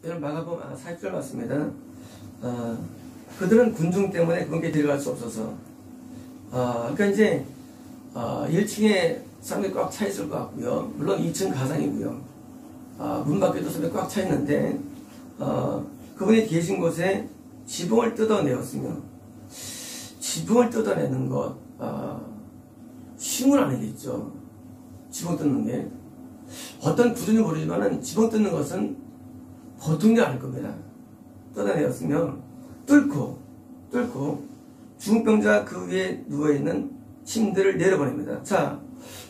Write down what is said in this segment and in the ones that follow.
저는 마가복음 40절 맞습니다. 그들은 군중 때문에 그분께 데려갈 수 없어서 그러니까 이제 1층에 사람들이 꽉 차 있을 것 같고요. 물론 2층 가상이고요. 문 밖에도 사람들이 꽉 차 있는데 그분이 계신 곳에 지붕을 뜯어내었으며 지붕을 뜯어내는 것 쉬운 건 아니겠죠. 지붕 뜯는 게 어떤 구조인지 모르지만 지붕 뜯는 것은 보통 게 아닐 겁니다. 뜯어내었으며 뚫고 중풍병자 그 위에 누워있는 침대를 내려보냅니다. 자,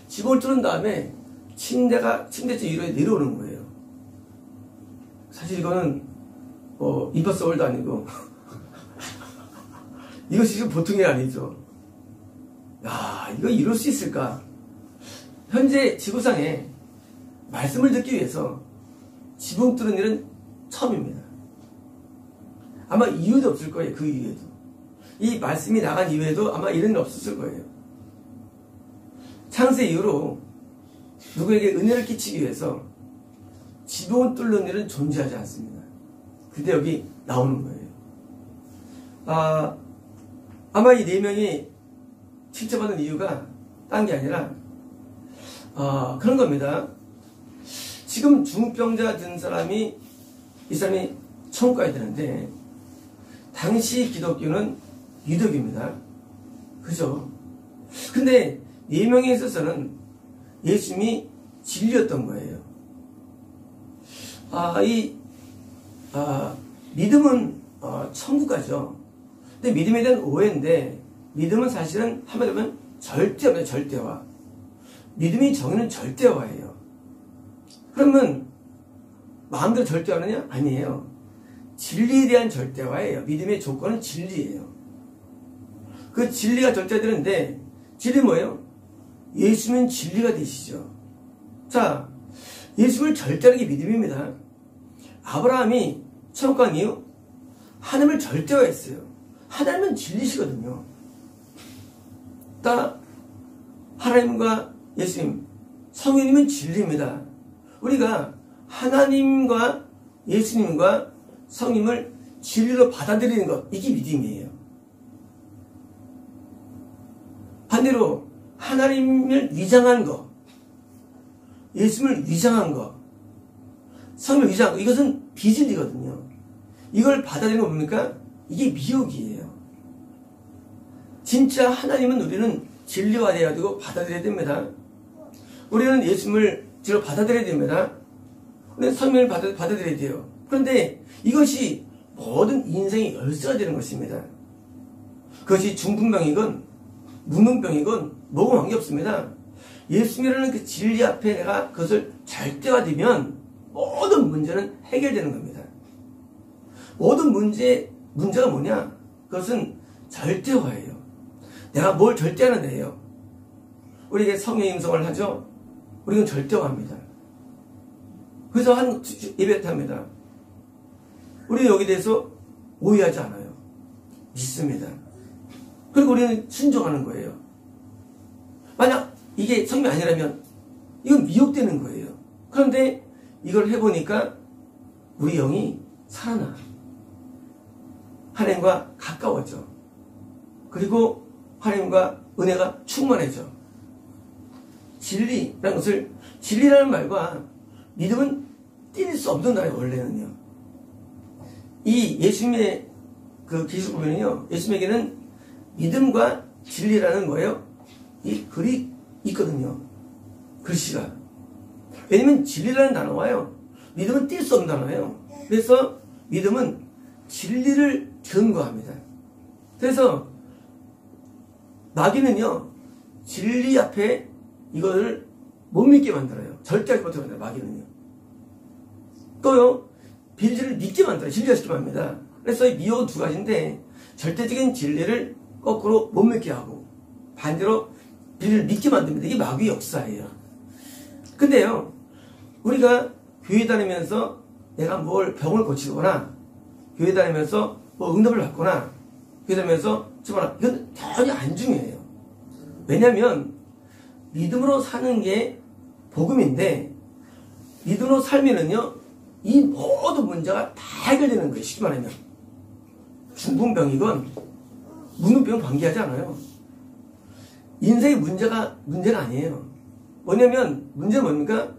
지붕을 뚫은 다음에 침대째 위로 내려오는 거예요. 사실 이거는 임파서블도 아니고 이것이 지금 보통이 아니죠. 야, 이거 이럴 수 있을까? 현재 지구상에 말씀을 듣기 위해서 지붕 뚫는 일은 처음입니다. 아마 이유도 없을 거예요. 그 이후에도. 이 말씀이 나간 이후에도 아마 이런 일 없었을 거예요. 창세 이후로 누구에게 은혜를 끼치기 위해서 지붕을 뚫는 일은 존재하지 않습니다. 근데 여기 나오는 거예요. 아마 이 4명이 칭찬받는 이유가 딴 게 아니라 그런 겁니다. 지금 중풍병자 든 사람이 이 사람이 천국 가야 되는데 당시 기독교는 유독입니다. 그죠? 근데 4명에 있어서는 예수님이 진리였던 거예요. 믿음은 천국 가죠. 근데 믿음에 대한 오해인데 믿음은 사실은 한마디로 하면 절대화입니다. 절대화. 믿음이 정의는 절대화예요. 그러면 마음대로 절대화하느냐? 아니에요. 진리에 대한 절대화예요. 믿음의 조건은 진리예요. 그 진리가 절대화되는데 진리 뭐예요? 예수님은 진리가 되시죠. 자, 예수님을 절대하는 게 믿음입니다. 아브라함이 천국 간 이후 하나님을 절대화했어요. 하나님은 진리시거든요. 하나님과 예수님, 성령님은 진리입니다. 우리가 하나님과 예수님과 성령님을 진리로 받아들이는 것, 이게 믿음이에요. 반대로 하나님을 위장한 것, 예수님을 위장한 것, 성령을 위장한 것, 이것은 비진리거든요. 이걸 받아들이는 거 뭡니까? 이게 미혹이에요. 진짜 하나님은 우리는 진리화되어야 되고 받아들여야 됩니다. 우리는 예수님을 진리로 받아들여야 됩니다. 우리는 성령을 받아들여야 돼요. 그런데 이것이 모든 인생의 열쇠가 되는 것입니다. 그것이 중풍병이건 무능병이건 뭐고 관계없습니다. 예수님이라는 그 진리 앞에 내가 그것을 절대화되면 모든 문제는 해결되는 겁니다. 모든 문제가 뭐냐? 그것은 절대화예요. 내가 뭘 절대하는 데예요. 우리에게 성령의 임성을 하죠. 우리는 절대화합니다. 그래서 한 예배 때 합니다. 우리는 여기에 대해서 오해하지 않아요. 믿습니다. 그리고 우리는 순종하는 거예요. 만약 이게 성령이 아니라면 이건 미혹되는 거예요. 그런데 이걸 해보니까 우리 영이 살아나. 하나님과 가까워져. 그리고 하나님과 은혜가 충만해져. 진리라는 것을, 진리라는 말과 믿음은 뗄 수 없는 거예요, 원래는요. 이 예수님의 그 기술 보면요, 예수님에게는 믿음과 진리라는 거예요. 이 글이 있거든요. 글씨가. 왜냐면 진리라는 단어와요, 믿음은 뗄 수 없는 단어예요. 그래서 믿음은 진리를 근거합니다. 그래서 마귀는요, 진리 앞에 이거를 못 믿게 만들어요. 절대 하지 못하게 만들어요, 마귀는요. 또요, 진리를 믿게 만들어요. 진리화시키게 합니다. 그래서 이 미혹은 두 가지인데, 절대적인 진리를 거꾸로 못 믿게 하고, 반대로 진리를 믿게 만듭니다. 이게 마귀의 역사예요. 근데요, 우리가 교회 다니면서 내가 뭘 병을 고치거나, 교회 다니면서 뭐 응답을 받거나, 교회 다니면서 이건 전혀 안 중요해요. 왜냐면 믿음으로 사는 게 복음인데, 믿음으로 살면은요, 이 모든 문제가 다 해결되는 거예요. 쉽게 말하면. 중풍병이건 무능병 관계하지 않아요. 인생의 문제가 아니에요. 뭐냐면 문제는 뭡니까?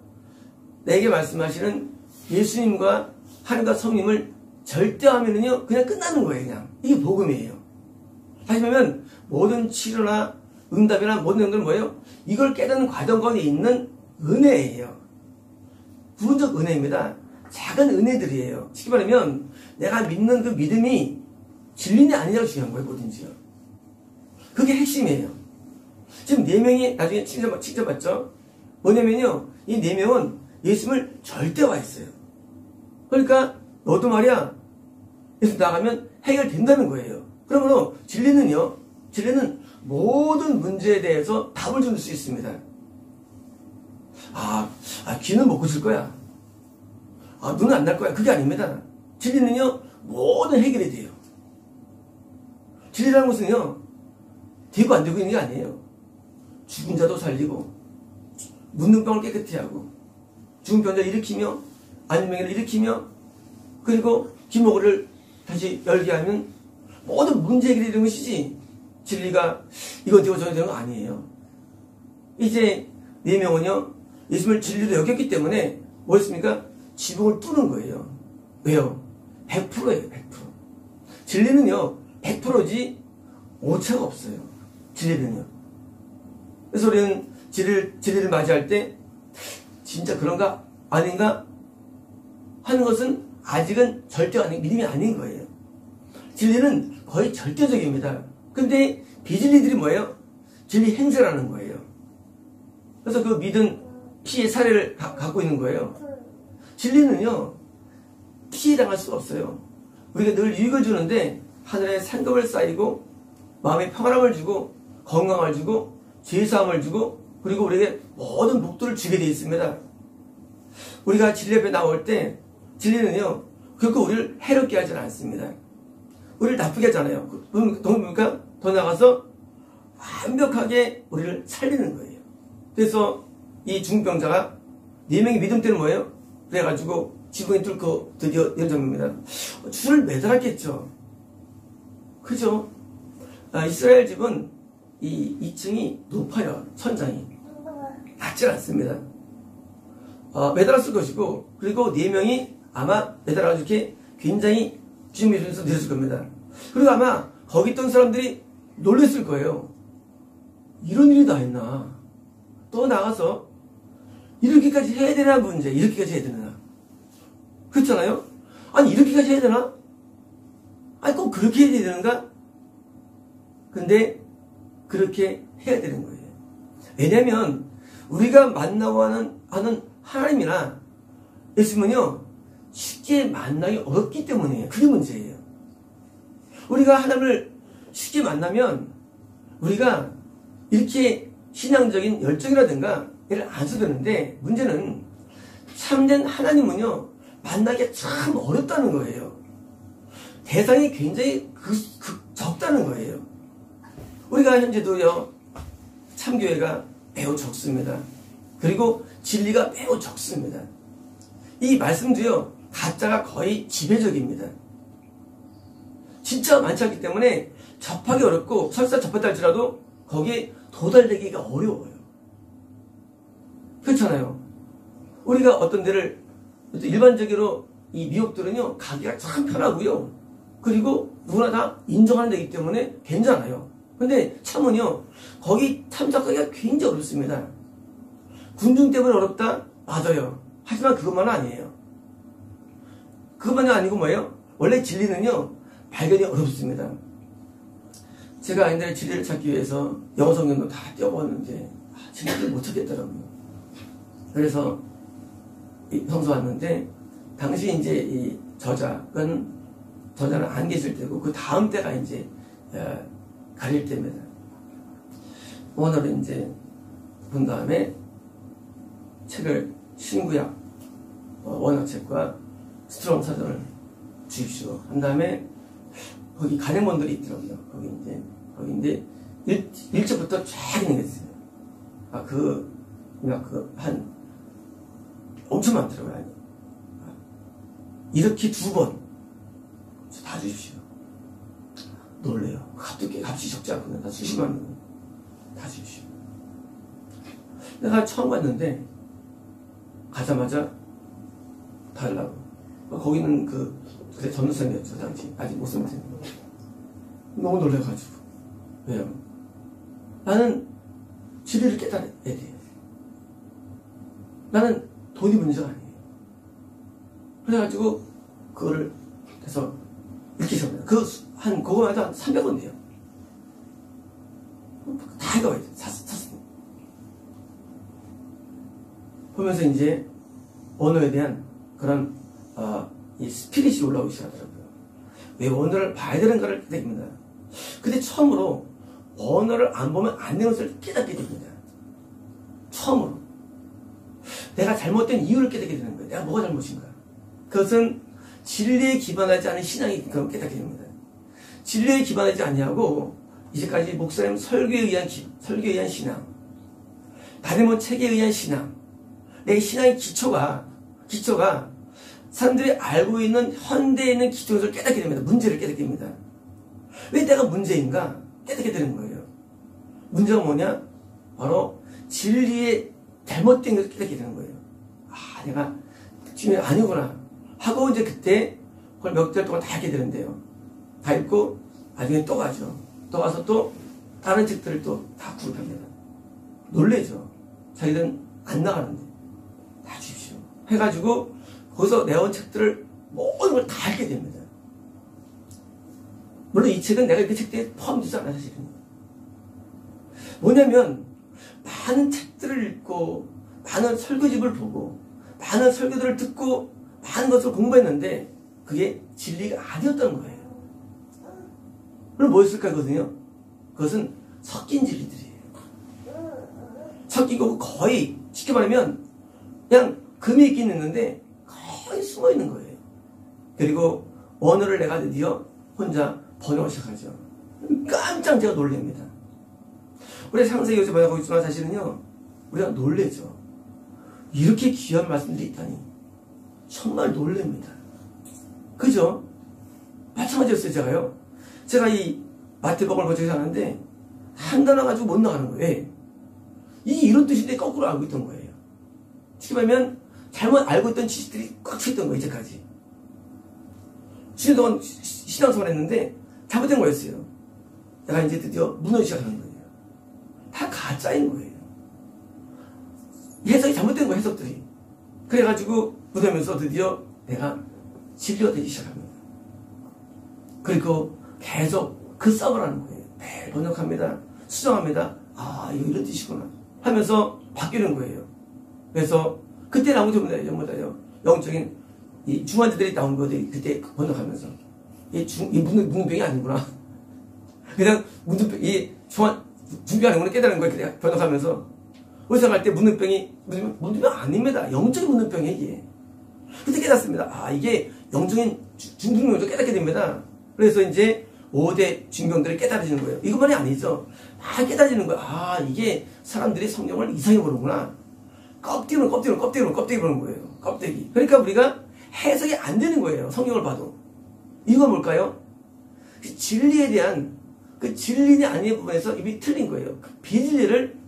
내게 말씀하시는 예수님과 하나님과 성님을 절대하면은요 그냥 끝나는 거예요. 그냥 이게 복음이에요. 다시 말하면 모든 치료나 응답이나 모든 것들은 뭐예요? 이걸 깨닫는 과정 가운데 있는 은혜예요. 부분적 은혜입니다. 작은 은혜들이에요. 쉽게 말하면 내가 믿는 그 믿음이 진리냐 아니냐가 중요한 거예요. 뭐든지요. 그게 핵심이에요. 지금 4명이 나중에 칭찬받죠. 뭐냐면요. 이 4명은 예수님을 절대화했어요. 그러니까 너도 말이야. 예수 나가면 해결된다는 거예요. 그러므로 진리는 모든 문제에 대해서 답을 줄 수 있습니다. 귀는 못 고칠 거야. 눈은 안 날 거야. 그게 아닙니다. 진리는요, 모든 해결이 돼요. 진리라는 것은요, 되고 안 되고 있는 게 아니에요. 죽은 자도 살리고, 묻는 병을 깨끗이 하고, 죽은 병자를 일으키며, 안면을 일으키며, 그리고 기목을 다시 열게 하면, 모든 문제 해결이 되는 것이지, 진리가 이건 되고 저건 되는 거 아니에요. 이제 4명은요, 예수님을 진리로 여겼기 때문에, 뭐였습니까? 지붕을 뚫는 거예요. 왜요? 100%예요, 100%. 진리는요, 100%지 오차가 없어요. 진리는요. 그래서 우리는 진리를 맞이할 때 진짜 그런가 아닌가 하는 것은 아직은 절대 아닌 믿음이 아닌 거예요. 진리는 거의 절대적입니다. 근데 비진리들이 뭐예요? 진리 행세라는 거예요. 그래서 그 믿은 피해 사례를 갖고 있는 거예요. 진리는요, 피해당할 수가 없어요. 우리가 늘 유익을 주는데 하늘에 상급을 쌓이고 마음의 평안함을 주고 건강을 주고 죄사함을 주고 그리고 우리에게 모든 복들을 주게 되어 있습니다. 우리가 진리 앞에 나올 때 진리는요 결코 우리를 해롭게 하지는 않습니다. 우리를 나쁘게 하잖아요. 동뭡니까? 더 나가서 완벽하게 우리를 살리는 거예요. 그래서 이 중병자가 4명의 믿음 때는 뭐예요? 그래가지고 지붕이 뚫고 드디어 이런 장면입니다. 줄을 매달았겠죠. 그죠? 이스라엘 집은 이 2층이 높아요. 천장이. 낮지 않습니다. 매달았을 것이고 그리고 4명이 아마 매달아가지고 이렇게 굉장히 뒤집어서 내렸을 겁니다. 그리고 아마 거기 있던 사람들이 놀랬을 거예요. 이런 일이 다 했나? 또 나가서 이렇게까지 해야 되나 문제. 이렇게까지 해야 되나? 그렇잖아요? 아니 이렇게까지 해야 되나? 아니 꼭 그렇게 해야 되는가? 근데 그렇게 해야 되는 거예요. 왜냐면 우리가 만나고 하는 하나님이나 예수님은요 쉽게 만나기 어렵기 때문이에요. 그게 문제예요. 우리가 하나님을 쉽게 만나면 우리가 이렇게 신앙적인 열정이라든가 이를 안 써되는데 문제는 참된 하나님은요 만나기가 참 어렵다는 거예요. 대상이 굉장히 적다는 거예요. 우리가 현재도요 참교회가 매우 적습니다. 그리고 진리가 매우 적습니다. 이 말씀도요 가짜가 거의 지배적입니다. 진짜 많지 않기 때문에 접하기 어렵고 설사 접했다 할지라도 거기에 도달되기가 어려워요. 그렇잖아요. 우리가 어떤 데를 일반적으로 이 미혹들은요 가기가 참 편하고요. 그리고 누구나 다 인정하는 데이기 때문에 괜찮아요. 근데 참은요 거기 참석하기가 굉장히 어렵습니다. 군중 때문에 어렵다? 맞아요. 하지만 그것만은 아니에요. 그것만이 아니고 뭐예요? 원래 진리는요 발견이 어렵습니다. 제가 옛날에 진리를 찾기 위해서 영어 성경도 다 떼어보았는데 진리를 못 찾겠더라고요. 그래서 성서 왔는데 당시 이제 이 저자는 안 계실 때고 그 다음 때가 이제 가릴 때입니다. 오늘은 이제 본 다음에 책을 신구약 원어책과 스트롱 사전을 주십시오. 한 다음에 거기 간행본들이 있더라고요. 거기인데 1절부터 쫙 있는 게 있어요. 엄청 많더라고요. 이렇게 2번 다 주십시오. 놀래요. 값이 적지 않거든요. 다 수십만 원. 다 주십시오. 내가 처음 갔는데 가자마자 달라고. 거기는 그때 전도사님이었죠. 당시 아직 못 선생님. 너무 놀래가지고. 왜요? 나는 진리를 깨달아야 돼. 나는 돈이 문제가 아니에요. 그래가지고 그거를 해서 이렇게 시작합니다. 그거마다 한 300원 돼요. 다 해가와야 돼. 샀습니다. 보면서 이제 언어에 대한 그런 이 스피릿이 올라오기 시작하더라고요. 왜 언어를 봐야 되는가를 깨닫게 됩니다. 근데 처음으로 언어를 안 보면 안 되는 것을 깨닫게 됩니다. 처음으로. 내가 잘못된 이유를 깨닫게 되는 거예요. 내가 뭐가 잘못인가. 그것은 진리에 기반하지 않은 신앙이 그걸 깨닫게 됩니다. 진리에 기반하지 않냐고 이제까지 목사님 설교에 의한 신앙, 다른 책에 의한 신앙, 내 신앙의 기초가 사람들이 알고 있는 현대에 있는 기초를 깨닫게 됩니다. 문제를 깨닫게 됩니다. 왜 내가 문제인가 깨닫게 되는 거예요. 문제가 뭐냐? 바로 진리의 잘못된 것을 깨닫게 되는 거예요. 내가 지금 아니구나 하고 이제 그때 그걸 몇 달 동안 다 읽게 되는데요. 다 읽고 나중에 또 가죠. 또 가서 또 다른 책들을 또 다 구입합니다. 놀래죠. 자기들은 안 나가는데 다 주십시오. 해가지고 거기서 내온 책들을 모든 걸 다 읽게 됩니다. 물론 이 책은 내가 그 책들에 포함되지 않아 사실은. 뭐냐면 많은 책들을 읽고 많은 설교집을 보고 많은 설교들을 듣고 많은 것을 공부했는데 그게 진리가 아니었던 거예요. 그럼 뭐였을까 하거든요. 그것은 섞인 진리들이에요. 섞인 거고 거의 쉽게 말하면 그냥 금이 있긴 있는데 거의 숨어 있는 거예요. 그리고 언어를 내가 드디어 혼자 번역을 시작하죠. 깜짝 제가 놀랍니다. 우리 창세기 요새 번역하고 있지만 사실은요 우리가 놀래죠. 이렇게 귀한 말씀들이 있다니 정말 놀랍니다. 그죠? 마찬가지였어요. 제가 이 마태복음을 거쳐서 하는데 한 단어 가지고 못 나가는 거예요. 왜? 이게 이런 뜻인데 거꾸로 알고 있던 거예요. 쉽게 말하면 잘못 알고 있던 지식들이 꽉 차 있던 거예요. 이제까지 10년 동안 신앙생활을 했는데 잘못된 거였어요. 내가 이제 드디어 무너지기 시작하는 거예요. 다 가짜인 거예요. 해석이 잘못된 거예요. 해석들이. 그래가지고 무너면서 드디어 내가 진리가 되기 시작합니다. 그리고 계속 그 싸움을 하는 거예요. 매일 번역합니다. 수정합니다. 이거 이런 뜻이구나 하면서 바뀌는 거예요. 그래서 그때 나온 게 전부 영적인 이 중환자들이 나온 것들이 그때 번역하면서 이 문둥병이 아니구나. 그냥 이 중병이 아니구나 깨달은 거예요. 그때 번역하면서 의사 갈 때 문둥병 아닙니다. 영적인 문둥병이에요. 이게. 그때 깨닫습니다. 이게 영적인 중풍병도 깨닫게 됩니다. 그래서 이제 5대 중병들이 깨달아지는 거예요. 이것만이 아니죠. 깨달아지는 거예요. 이게 사람들이 성경을 이상하게 보는구나. 껍데기는 보는 거예요. 껍데기. 그러니까 우리가 해석이 안 되는 거예요. 성경을 봐도. 이건 뭘까요? 그 진리에 대한 그 진리냐 아닌 부분에서 이미 틀린 거예요. 그 비진리를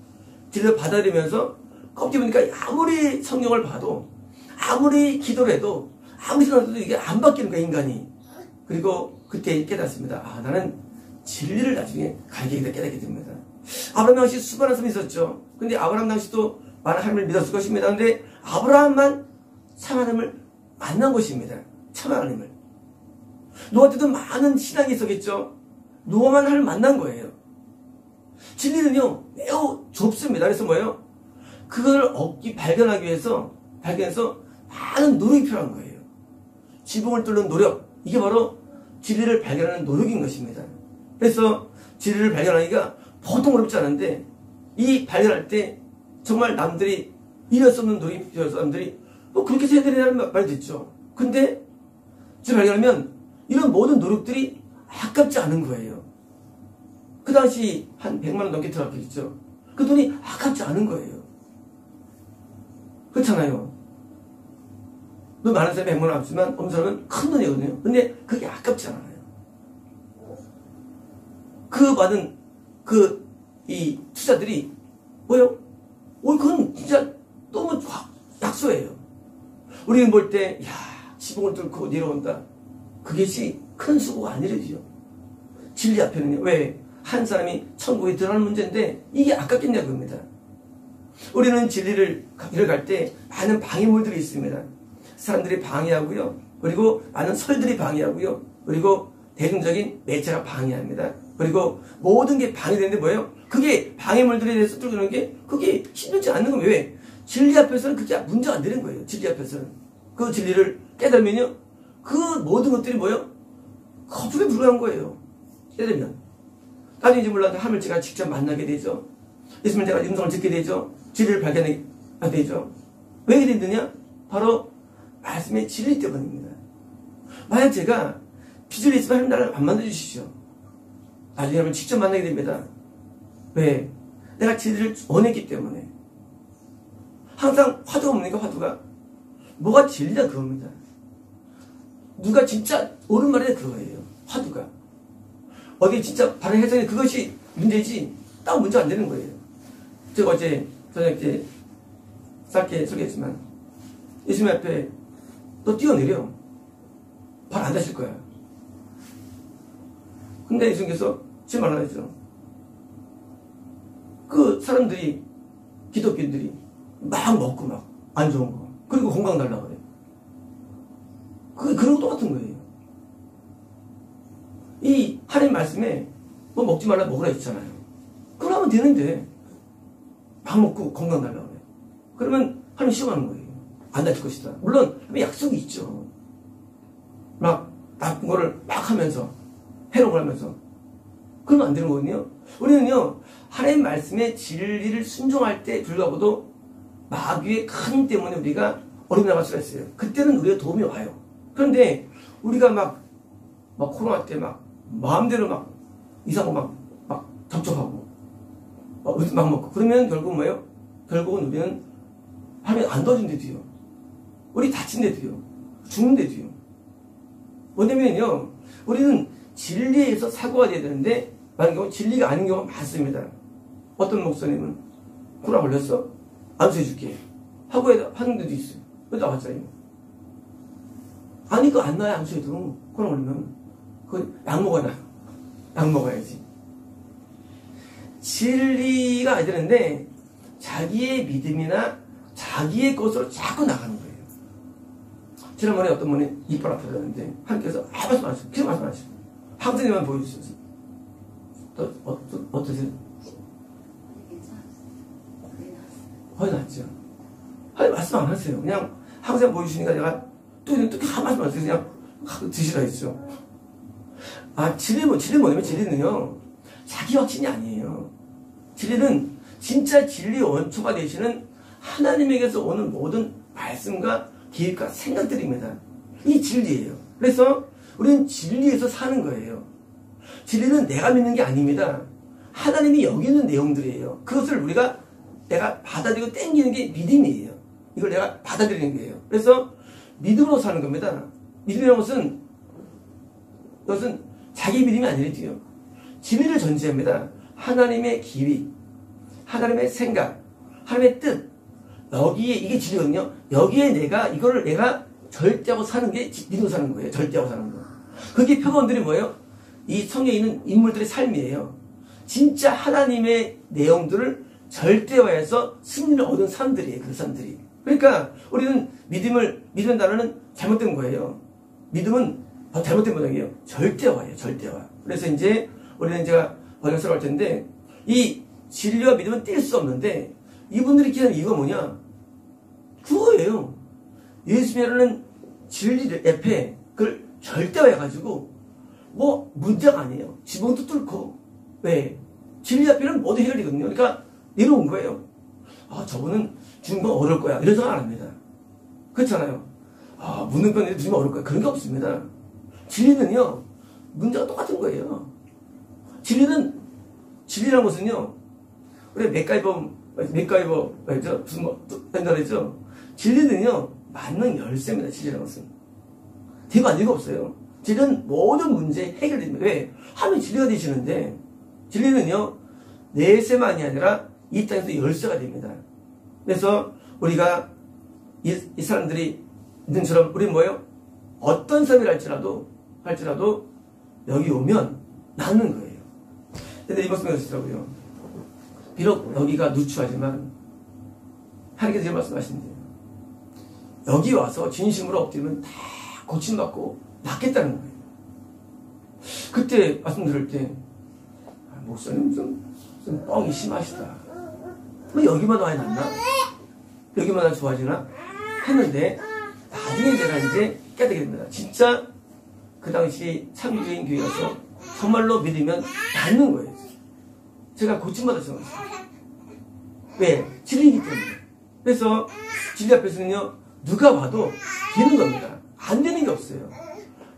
받아들이면서 껍데기 보니까 아무리 성경을 봐도 아무리 기도를 해도 아무리 생각해도 이게 안 바뀌는 거예요. 인간이. 그리고 그때 깨닫습니다. 나는 진리를 나중에 깨닫게 됩니다. 아브라함 당시 수많은 사람이 있었죠. 근데 아브라함 당시도 많은 하나님을 믿었을 것입니다. 근데 아브라함만 참 하나님을 만난 것입니다. 참 하나님을. 노아 때도 많은 신앙이 있었겠죠. 노아만 하나님을 만난 거예요. 진리는요 매우 좁습니다. 그래서 뭐예요? 그걸 발견하기 위해서 많은 노력이 필요한 거예요. 지붕을 뚫는 노력. 이게 바로 진리를 발견하는 노력인 것입니다. 그래서 진리를 발견하기가 보통 어렵지 않은데 이 발견할 때 정말 남들이 이럴 수 없는 노력이 필요해서 사람들이 그렇게 해야 되냐는 말도 있죠. 근데 진리를 발견하면 이런 모든 노력들이 아깝지 않은 거예요. 그 당시 한 100만 원 넘게 들어갔겠죠. 그 돈이 아깝지 않은 거예요. 그렇잖아요. 눈 많은 사람이 100만 원 없지만 없는 사람은 큰 돈이거든요. 근데 그게 아깝지 않아요. 그 받은 이 투자들이 뭐요? 그건 진짜 너무 약소예요. 우리는 볼 때, 지붕을 뚫고 내려온다. 그것이 큰 수고가 아니래요. 진리 앞에는요. 왜? 한 사람이 천국에 들어가는 문제인데 이게 아깝겠냐 그겁니다. 우리는 진리를 갈 때 많은 방해물들이 있습니다. 사람들이 방해하고요. 그리고 많은 설들이 방해하고요. 그리고 대중적인 매체가 방해합니다. 그리고 모든 게 방해되는데 뭐예요? 그게 방해물들에 대해서 뚫는 게 그게 힘들지 않는 거예요. 왜? 진리 앞에서는 그게 문제가 안 되는 거예요. 진리 앞에서는. 그 진리를 깨달으면요. 그 모든 것들이 뭐예요? 거품에 불과한 거예요. 깨달으면. 나중에 이제 몰라도 하늘 제가 직접 만나게 되죠. 있으면 제가 음성을 듣게 되죠. 진리를 발견하게 되죠. 왜 이래 되느냐? 바로 말씀의 진리 때문입니다. 만약 제가 비전이 있으면 하나님 나를 안 만나주시죠. 나중에 하면 직접 만나게 됩니다. 왜? 내가 진리를 원했기 때문에. 항상 화두가 뭡니까? 화두가. 뭐가 진리냐 그겁니다. 누가 진짜 옳은 말이냐 그거예요. 화두가. 어디 진짜 바른 해석이 그것이 문제지 딱 문제 안 되는 거예요. 제가 어제 저녁 때 짧게 소개했지만 예수님 앞에 너 뛰어내려. 발 안 다칠 거야. 근데 예수님께서 지금 말하죠. 그 사람들이 기독교인들이 막 먹고 막 안 좋은 거 그리고 건강 달라고 그래. 그런 거 똑같은 거예요. 이 하나님 말씀에 뭐 먹지 말라 먹으라 했잖아요. 그러면 되는데 밥 먹고 건강 달라고 그래. 그러면 하나님 시험하는 거예요. 안 다칠 것이다. 물론 약속이 있죠. 막 나쁜 거를 막 하면서 해롭을 하면서 그러면 안 되는 거거든요. 우리는요 하나님 말씀의 진리를 순종할 때 불구하고도 마귀의 큰 힘 때문에 우리가 어려움 나갈 수가 있어요. 그때는 우리가 도움이 와요. 그런데 우리가 막 코로나 때 막 마음대로 막 이상한 거 막 접촉하고 막 먹고 그러면 결국 뭐예요? 결국은 우리는 하나님 안 도와준대도요. 우리 다친대도요. 죽는대도요. 뭐냐면요 우리는 진리에 의해서 사고가 돼야 되는데 많은 경우 진리가 아닌 경우가 많습니다. 어떤 목사님은 코로나 걸렸어? 안수해줄게 하고 하는 데도 있어요. 왜 나왔잖아요. 아니 그거 안 나야 안수해도 코로나 걸리면 그 약 먹어야 약 먹어야지. 진리가 안 되는데 자기의 믿음이나 자기의 것으로 자꾸 나가는 거예요. 지난번에 어떤 분이 이빨 아프다는데 하나님께서 말씀 안 하시고 계속 말씀 안 하시고 항생제만 보여주셨어요. 어떠세요? 거의 낫죠. 하나님 말씀 안 하세요. 그냥 항상 보여주시니까 내가 또 말씀 안 하세요. 그냥 드시라 했죠. 진리는 뭐냐면 진리는요 자기 확신이 아니에요. 진리는 진짜 진리의 원초가 되시는 하나님에게서 오는 모든 말씀과 계획과 생각들입니다. 이 진리예요. 그래서 우리는 진리에서 사는 거예요. 진리는 내가 믿는 게 아닙니다. 하나님이 여기는 내용들이에요. 그것을 내가 받아들이고 땡기는 게 믿음이에요. 이걸 내가 받아들이는 거예요. 그래서 믿음으로 사는 겁니다. 믿음이라는 것은 이것은 자기 믿음이 아니래요. 진리를 전제합니다. 하나님의 기획, 하나님의 생각, 하나님의 뜻. 여기에 이게 진리거든요. 여기에 이거를 내가 절대하고 사는 게 믿음으로 사는 거예요. 절대하고 사는 거. 그게 표본들이 뭐예요? 이 성경에 있는 인물들의 삶이에요. 진짜 하나님의 내용들을 절대화해서 승리를 얻은 사람들이에요. 그 사람들이. 그러니까 우리는 믿음의 단어는 잘못된 거예요. 믿음은 잘못된 모양이에요. 절대화예요. 절대화. 그래서 이제 우리는 제가 번역서를 할 텐데 이 진리와 믿음은 뗄 수 없는데 이분들이 기하는 이유가 뭐냐? 그거예요. 예수님이라는 진리를 앞에 그걸 절대화해가지고 뭐 문제가 아니에요. 지붕도 뚫고 왜? 진리 앞에는 모두 해결이거든요. 그러니까 내려온 거예요. 저분은 죽는 건 어려울 거야. 이런 생각 안 합니다. 그렇잖아요. 묻는 병에 죽으면 어려울 거야. 그런 게 없습니다. 진리는요, 문제가 똑같은 거예요. 진리라는 것은요, 우리 맥가이버, 무슨 뭐, 된다 그랬죠? 진리는요, 만능 열쇠입니다. 진리라는 것은. 뒤가 안 이유가 없어요. 진리는 모든 문제 해결됩니다. 왜? 하면 진리가 되시는데, 진리는요, 내세만이 아니라 이 땅에서 열쇠가 됩니다. 그래서 우리가 이 사람들이 있는 처럼 우리는 뭐예요? 어떤 삶을 할지라도 여기 오면 낫는 거예요. 근데 이것 때문에 그러시더라고요. 비록 여기가 누추하지만 하나님께서 이런 말씀하신대요. 여기 와서 진심으로 엎드리면 다 고침받고 낫겠다는 거예요. 그때 말씀 들을 때 목사님 좀 뻥이 심하시다. 뭐 여기만 와야 낫나? 여기만 와야 좋아지나? 했는데 나중에 제가 이제 깨닫게 됩니다. 진짜 그 당시 창조적인 교회여서 정말로 믿으면 낫는 거예요. 제가 고침받았어요. 왜? 진리이기 때문에. 그래서 진리 앞에서는요, 누가 봐도 되는 겁니다. 안 되는 게 없어요.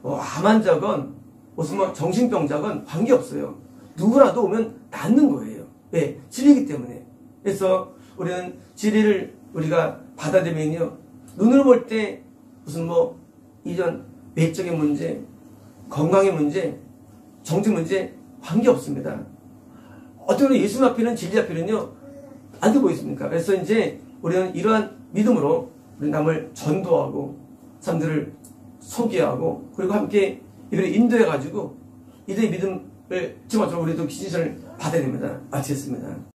암 환자건 무슨 정신병자건 관계없어요. 누구라도 오면 낫는 거예요. 왜? 진리이기 때문에. 그래서 우리는 진리를 우리가 받아들이면요, 눈으로 볼 때 무슨 이전 외적인 문제, 건강의 문제, 정책 문제 관계없습니다. 어떻게 예수 앞에는 진리 앞에는요, 안 돼 보이십니까? 그래서 이제 우리는 이러한 믿음으로 우리 남을 전도하고 사람들을 소개하고 그리고 함께 이들을 인도해가지고 이들의 믿음을 지금처럼 우리도 기신을 받아야 됩니다. 마치겠습니다.